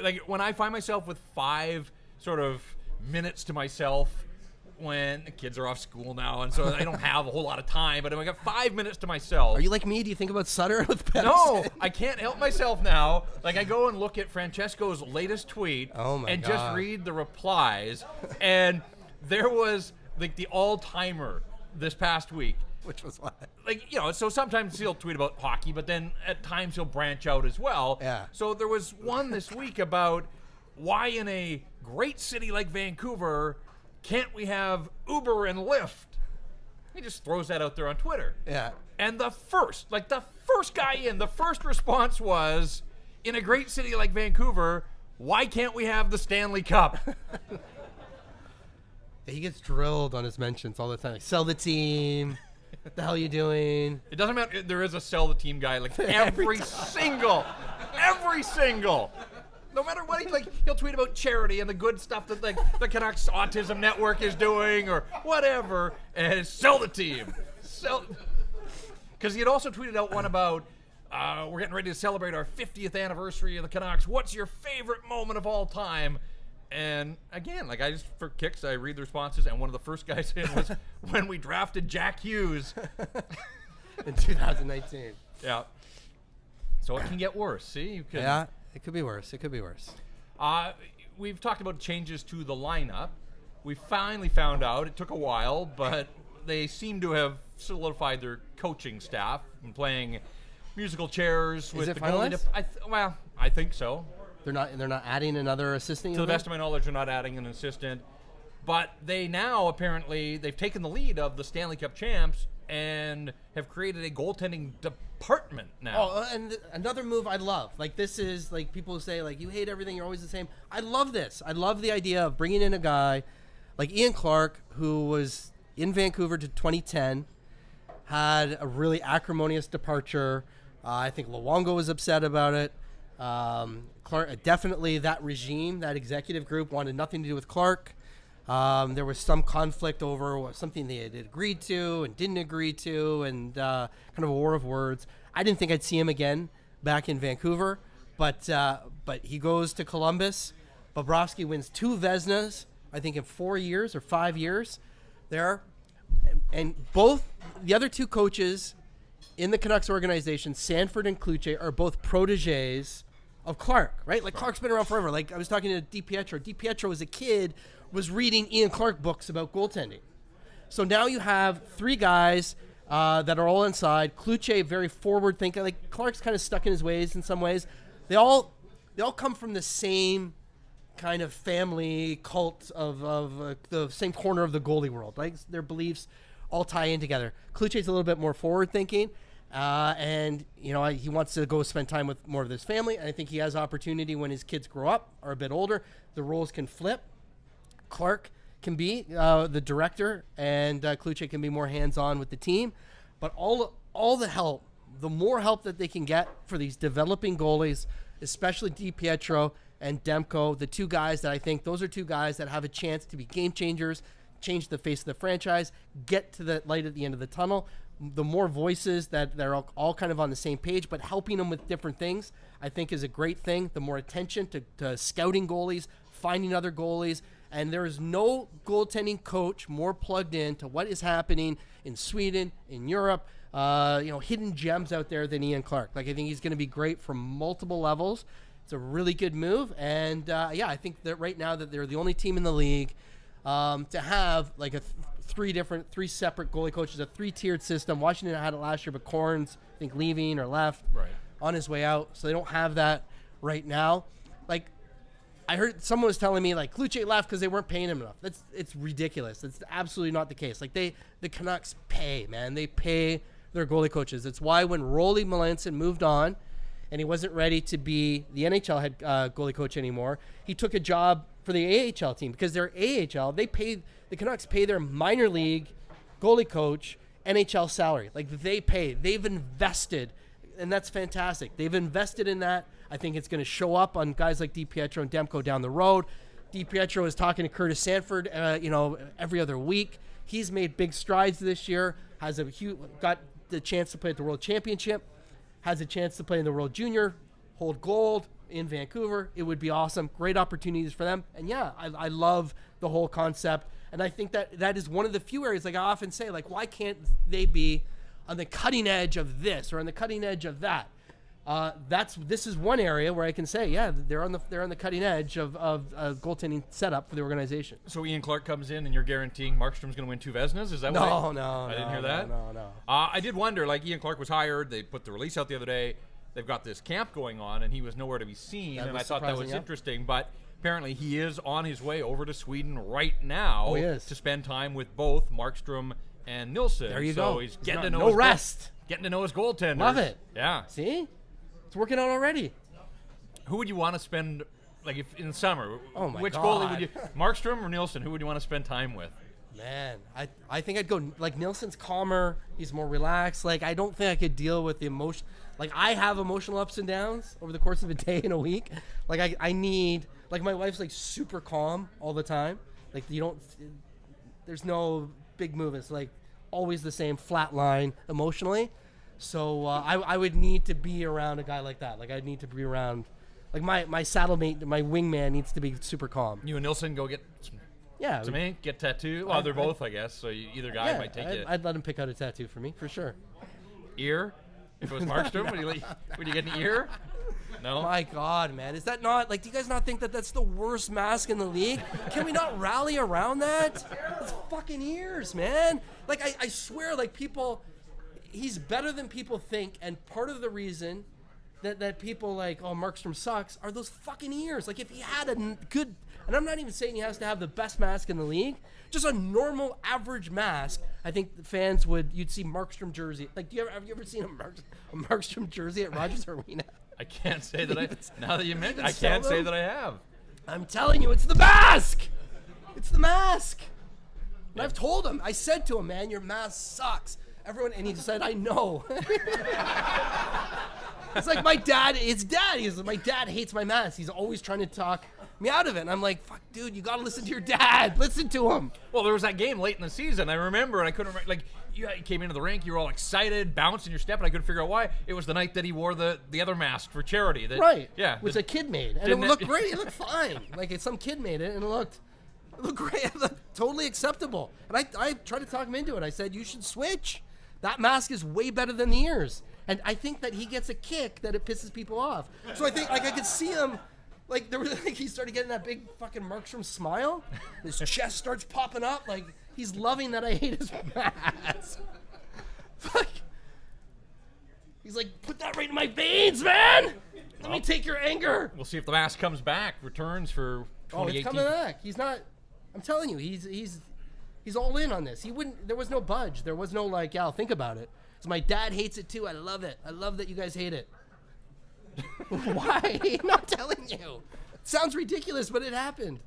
like when I find myself with 5 sort of minutes to myself when the kids are off school now, and so I don't have a whole lot of time, but I got 5 minutes to myself. Are you like me? Do you think about Sutter with Pepsi? No, I can't help myself now. Like I go and look at Francesco's latest tweet just read the replies, and there was like the all-timer this past week. Which was what? Like, so sometimes he'll tweet about hockey, but then at times he'll branch out as well. Yeah. So there was one this week about why in a great city like Vancouver can't we have Uber and Lyft? He just throws that out there on Twitter. Yeah. And the first guy in, the first response was, in a great city like Vancouver, why can't we have the Stanley Cup? He gets drilled on his mentions all the time. Like, sell the team. What the hell are you doing? It doesn't matter. There is a sell the team guy. Like every single. No matter what, he'll tweet about charity and the good stuff that like the Canucks Autism Network is doing or whatever, and it's sell the team. Because he had also tweeted out one about we're getting ready to celebrate our 50th anniversary of the Canucks. What's your favorite moment of all time? And again, like I just for kicks, I read the responses, and one of the first guys in was when we drafted Jack Hughes in 2019. Yeah. So it can get worse. See, yeah. It could be worse. We've talked about changes to the lineup. We finally found out. It took a while, but they seem to have solidified their coaching staff and playing musical chairs with the goalie. I think so. They're not adding another assistant. To the best of my knowledge, they're not adding an assistant. But they now apparently they've taken the lead of the Stanley Cup champs and have created a goaltending department now. Oh, and another move I love. Like this is like people say like you hate everything, you're always the same. I love this. I love the idea of bringing in a guy like Ian Clark, who was in Vancouver to 2010, had a really acrimonious departure. I think Luongo was upset about it. Clark, definitely that regime, that executive group wanted nothing to do with Clark. There was some conflict over something they had agreed to and didn't agree to, and kind of a war of words. I didn't think I'd see him again back in Vancouver, but he goes to Columbus. Bobrovsky wins 2 Vezinas, I think in 4 years or 5 years there. And both the other 2 coaches in the Canucks organization, Sanford and Kluche, are both proteges of Clark, right? Like Clark's been around forever. Like I was talking to DiPietro. DiPietro as a kid was reading Ian Clark books about goaltending. So now you have 3 guys that are all inside. Kluche, very forward thinking. Like Clark's kind of stuck in his ways in some ways. They all come from the same kind of family cult of the same corner of the goalie world. Like their beliefs all tie in together. Kluche's a little bit more forward thinking. And he wants to go spend time with more of his family. And I think he has opportunity when his kids grow up, are a bit older. The roles can flip. Clark can be the director, and Kluche can be more hands-on with the team. But all the help, the more help that they can get for these developing goalies, especially DiPietro and Demko, the 2 guys that I think those are 2 guys that have a chance to be game changers, change the face of the franchise, get to the light at the end of the tunnel. The more voices that they're all kind of on the same page, but helping them with different things, I think is a great thing. The more attention to scouting goalies, finding other goalies, and there is no goaltending coach more plugged in to what is happening in Sweden, in Europe, hidden gems out there than Ian Clark. Like I think he's going to be great from multiple levels. It's a really good move, and I think that right now that they're the only team in the league to have like a 3 separate goalie coaches, a 3-tiered system. Washington had it last year, but Corns, I think, leaving or left on his way out. So they don't have that right now. Like, I heard someone was telling me, like, Kluche left because they weren't paying him enough. It's ridiculous. It's absolutely not the case. Like, the Canucks pay, man. They pay their goalie coaches. It's why when Rolly Melanson moved on and he wasn't ready to be the NHL head goalie coach anymore, he took a job for the AHL team because they're AHL. The Canucks pay their minor league goalie coach NHL salary. Like they've invested, and that's fantastic. They've invested in that. I think it's going to show up on guys like DiPietro and Demko down the road. DiPietro is talking to Curtis Sanford, every other week. He's made big strides this year. Got the chance to play at the World Championship. Has a chance to play in the World Junior, hold gold, in Vancouver. It would be awesome. Great opportunities for them. And yeah, I love the whole concept. And I think that is one of the few areas, like I often say, like, why can't they be on the cutting edge of this or on the cutting edge of that? This is one area where I can say, yeah, they're on the cutting edge of a goaltending setup for the organization. So Ian Clark comes in, and you're guaranteeing Markstrom's going to win 2 Vezinas? Is that No, I didn't hear that. No. I did wonder. Like, Ian Clark was hired. They put the release out the other day. They've got this camp going on, and he was nowhere to be seen. And I thought that was interesting. But apparently, he is on his way over to Sweden right now to spend time with both Markstrom and Nilsson. There you go. So he's getting to know getting to know his goaltenders. Love it. Yeah. See, it's working out already. Who would you want to spend, like, if in the summer? Oh my Which God. goalie would you? Markstrom or Nilsson? Who would you want to spend time with? Man, I think I'd go, like, Nilsson's calmer. He's more relaxed. Like, I don't think I could deal with the emotion. Like, I have emotional ups and downs over the course of a day and a week. Like, I need, like, my wife's, like, super calm all the time. Like, there's no big movements. Like, always the same flat line emotionally. So I would need to be around a guy like that. Like, I'd need to be around, like, my saddlemate, my wingman needs to be super calm. You and Nilsson go get some ink, get tattoo. Well, they're both, I guess. So either guy might take it. I'd let him pick out a tattoo for me, for sure. Ear? If it was Markstrom, would you get an ear? No? My God, man. Is that not, like, do you guys not think that that's the worst mask in the league? Can we not rally around that? It's fucking ears, man. Like, I swear, like, people, he's better than people think, and part of the reason that people like, oh, Markstrom sucks, are those fucking ears. Like, if he had a good, and I'm not even saying he has to have the best mask in the league, just a normal average mask, I think the fans you'd see Markstrom jersey. Like, have you ever seen a Markstrom jersey at Rogers Arena? I can't say that now that you mention it, I can't say that I have. I'm telling you, it's the mask. It's the mask. And I've told him, I said to him, man, your mask sucks. And he said, I know. It's like my dad, my dad hates my mask. He's always trying to talk me out of it. And I'm like, fuck, dude, you got to listen to your dad. Listen to him. Well, there was that game late in the season. I remember, and I couldn't remember, like, you came into the rink, you were all excited, bouncing your step, and I couldn't figure out why. It was the night that he wore the other mask for charity. Right. Yeah. Which a kid made. And it looked great. It looked fine. Like, some kid made it, and it looked great. It looked totally acceptable. And I tried to talk him into it. I said, you should switch. That mask is way better than the ears. And I think that he gets a kick that it pisses people off. So I think, like, I could see him, like, he started getting that big fucking Markstrom smile. His chest starts popping up. Like, he's loving that I hate his mask. Fuck. He's like, put that right in my veins, man. Let me take your anger. We'll see if the mask comes back, returns for 2018. Oh, it's coming back. He's not, I'm telling you, he's all in on this. There was no budge. There was no, like, yeah, I'll think about it. So my dad hates it too. I love it. I love that you guys hate it. Why? I'm not telling you. It sounds ridiculous, but it happened.